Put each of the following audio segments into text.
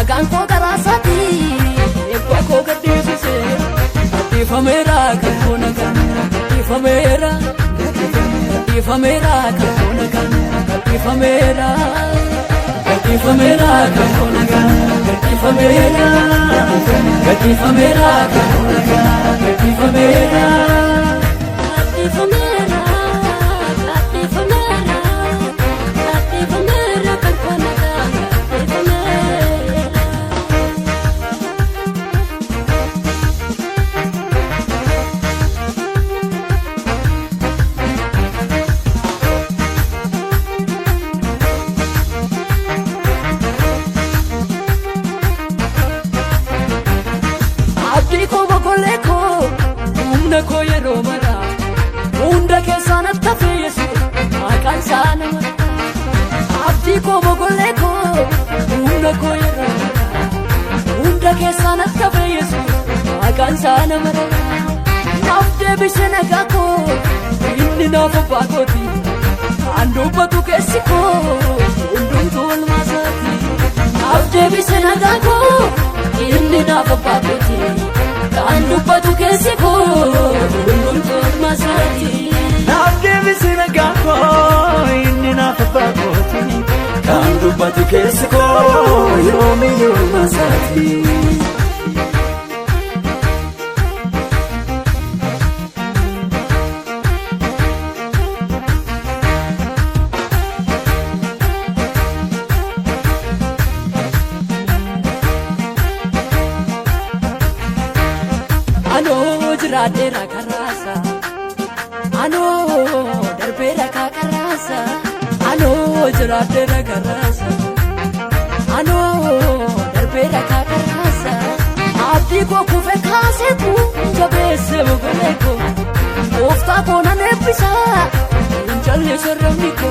Ganko garasati ebbako gadisise ifamera kakona kan ifamera kakona kan ifamera kakona kan ifamera kakona kan ifamera Ko yero mara unda ke sana tafe yesu akan sana abdi ko bogole ko unda ko yero unda ke sana tafe yesu akan sana mara nafte bisena kako inni na fapakoti andu patu kesiko undum tol masati nafte bisena kako inni na fapakoti andu patu kesiko Nafde bisina gako inni na fapakoti kandu batu kesiko yomi masati Ano jiradera karasa Ano darbera kakarasa Ano jiradera karasa Ano darbera kakarasa Abdi ko kufe kasetu jabese bugoleko Ofta kona nepisa injalle sorramiko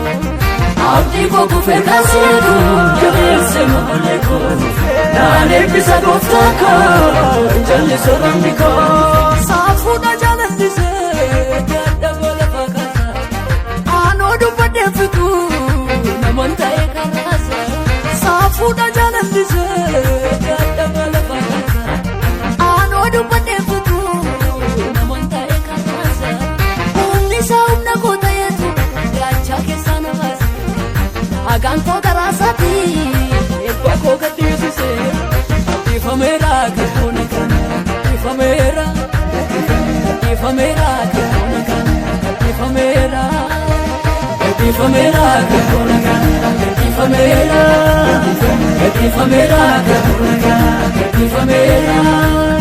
Abdi ko kufe kasetu jabese bugoleko Nane bisa ofta ko injalle sorramiko Safuda jalandise Fitu namonta ekarasa safuda jalandise gadamala fakasa anodu pade fitu namonta ekarasa unni saumna kota yetu gacha ke sana vas agan ko garasati ebbako gadisise ifamera kakona kan ifamera kakona kan ifamera Ifamera kakona kan ifamera kakona kan ifamera